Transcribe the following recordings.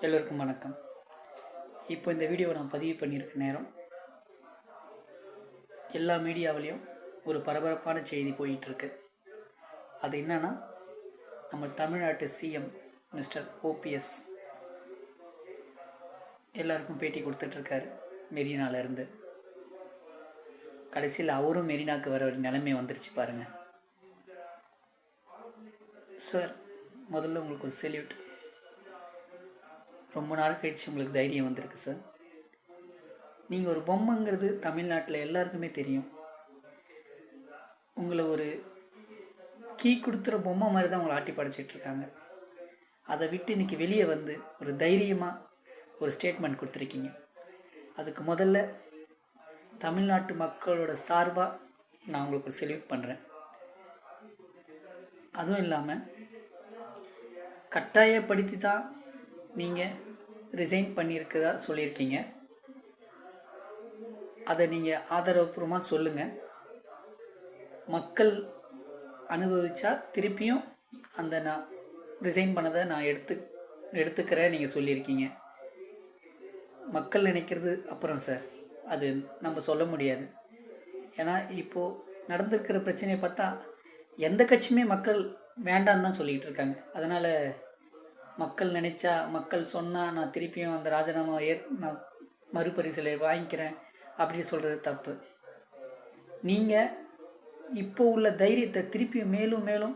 எல்லோருக்கும் வணக்கம். இப்போ இந்த வீடியோவை நான் பதிவு பண்ணியிருக்க நேரம் எல்லா மீடியாவிலையும் ஒரு பரபரப்பான செய்தி போயிட்டுருக்கு. அது என்னன்னா, நம்ம தமிழ்நாட்டு சிஎம் மிஸ்டர் ஓபிஎஸ் எல்லாருக்கும் பேட்டி கொடுத்துட்ருக்காரு மெரினாலேருந்து. கடைசியில் அவரும் மெரினாவுக்கு வர நிலைமை வந்துருச்சு பாருங்கள். சார், முதல்ல உங்களுக்கு ஒரு செல்யூட். ரொம்ப நாள் கழிச்சு உங்களுக்கு தைரியம் வந்திருக்கு சார். நீங்கள் ஒரு பொம்மைங்கிறது தமிழ்நாட்டில் எல்லாருக்குமே தெரியும். உங்களை ஒரு கீ கொடுத்துற பொம்மை மாதிரி தான் உங்களை ஆட்டி படைச்சிட்ருக்காங்க. அதை விட்டு இன்றைக்கி வெளியே வந்து ஒரு தைரியமாக ஒரு ஸ்டேட்மெண்ட் கொடுத்துருக்கீங்க. அதுக்கு முதல்ல தமிழ்நாட்டு மக்களோட சார்பாக நான் உங்களுக்கு ஒரு செல்யூட் பண்ணுறேன். அதுவும் இல்லாமல் கட்டாயப்படுத்தி தான் நீங்கள் ரிசைன் பண்ணியிருக்கதா சொல்லியிருக்கீங்க. அதை நீங்கள் ஆதரவுபூர்வமாக சொல்லுங்கள். மக்கள் அனுபவித்தா திருப்பியும் அந்த நான் ரிசைன் பண்ணதை நான் எடுத்துக்கிறேன் நீங்கள் சொல்லியிருக்கீங்க. மக்கள் நினைக்கிறது அப்புறம் சார், அது நம்ம சொல்ல முடியாது. ஏன்னா இப்போது நடந்திருக்கிற பிரச்சனையை பார்த்தா எந்த கட்சியுமே மக்கள் வேண்டான்னு தான் சொல்லிகிட்டு இருக்காங்க. அதனால் மக்கள் நினச்சா, மக்கள் சொன்னால் நான் திருப்பியும் அந்த ராஜினாமாவை நான் மறுபரிசீலனை வாங்கிக்கிறேன் அப்படின்னு சொல்கிறது தப்பு. நீங்கள் இப்போ உள்ள தைரியத்தை திருப்பியும் மேலும் மேலும்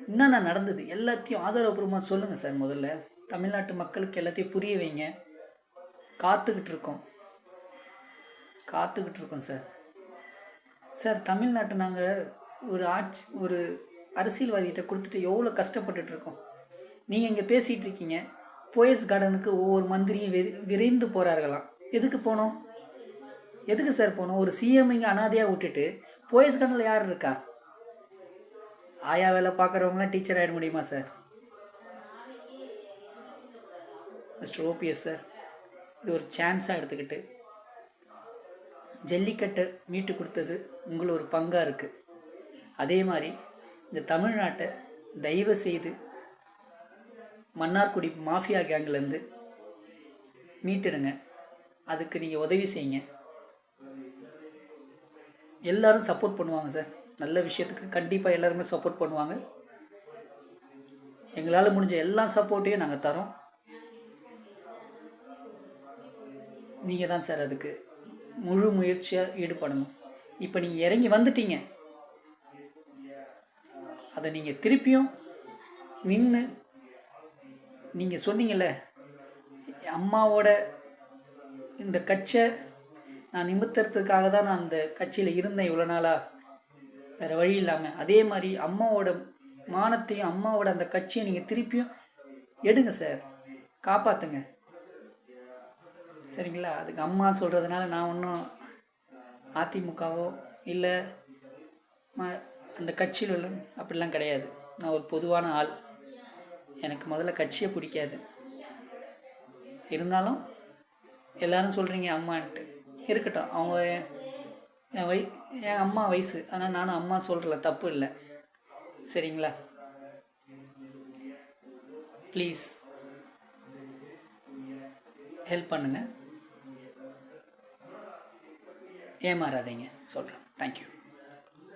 என்னென்ன நடந்தது எல்லாத்தையும் ஆதாரபூர்வமாக சொல்லுங்கள் சார். முதல்ல தமிழ்நாட்டு மக்களுக்கு எல்லாத்தையும் புரிய வைங்க. காத்துக்கிட்டு இருக்கோம் சார். சார், தமிழ்நாட்டை நாங்கள் ஒரு அரசியல்வாதிகிட்ட கொடுத்துட்டு எவ்வளோ கஷ்டப்பட்டுட்ருக்கோம். நீங்கள் இங்கே பேசிகிட்டு இருக்கீங்க. போயஸ் கார்டனுக்கு ஒவ்வொரு மந்திரியும் விரைந்து போகிறார்களாம். எதுக்கு போனோம்? எதுக்கு சார் போனோம்? ஒரு சிஎம் இங்கே அனாதையாக விட்டுட்டு போயஸ் கார்டனில் யார் இருக்கா? ஆயா வேலை பார்க்குறவங்களாம் டீச்சர் ஆகிட முடியுமா சார்? மிஸ்டர் ஓபிஎஸ் சார், இது ஒரு சான்ஸாக எடுத்துக்கிட்டு ஜல்லிக்கட்டை மீட்டு கொடுத்தது உங்களை ஒரு பங்காக இருக்குது. அதே மாதிரி இந்த தமிழ்நாட்டை தயவு செய்து மன்னார்குடி மாஃபியா கேங்லேருந்து மீட்டெடுங்க. அதுக்கு நீங்கள் உதவி செய்யுங்க. எல்லோரும் சப்போர்ட் பண்ணுவாங்க சார். நல்ல விஷயத்துக்கு கண்டிப்பாக எல்லாருமே சப்போர்ட் பண்ணுவாங்க. எங்களால் முடிஞ்ச எல்லா சப்போர்ட்டையும் நாங்கள் தரோம். நீங்கள் தான் சார் அதுக்கு முழு முயற்சியாக ஈடுபடணும். இப்போ நீங்கள் இறங்கி வந்துட்டீங்க. அதை நீங்கள் திருப்பியும் நின்று நீங்கள் சொன்னீங்கல்ல, அம்மாவோட இந்த கட்சியை நான் நிமித்துறதுக்காக தான் நான் அந்த கட்சியில் இருந்தேன் இவ்வளோ நாளாக, வேறு வழி இல்லாமல். அதே மாதிரி அம்மாவோட மானத்தையும் அம்மாவோட அந்த கட்சியை நீங்கள் திருப்பியும் எடுங்க சார், காப்பாற்றுங்க. சரிங்களா? அதுக்கு அம்மா சொல்கிறதுனால நான் ஒன்றும் அதிமுகவோ இல்லை அந்த கட்சியில் உள்ள அப்படிலாம் கிடையாது. நான் ஒரு பொதுவான ஆள். எனக்கு முதல்ல கட்சியை பிடிக்காது. இருந்தாலும் எல்லோரும் சொல்கிறீங்க அம்மான்ட்டு, இருக்கட்டும். அவங்க என் அம்மா வயசு, ஆனால் நானும் அம்மா சொல்கிறல, தப்பு இல்லை. சரிங்களா? ப்ளீஸ் ஹெல்ப் பண்ணுங்கள், ஏமாறாதீங்க சொல்கிறேன். தேங்க்யூ.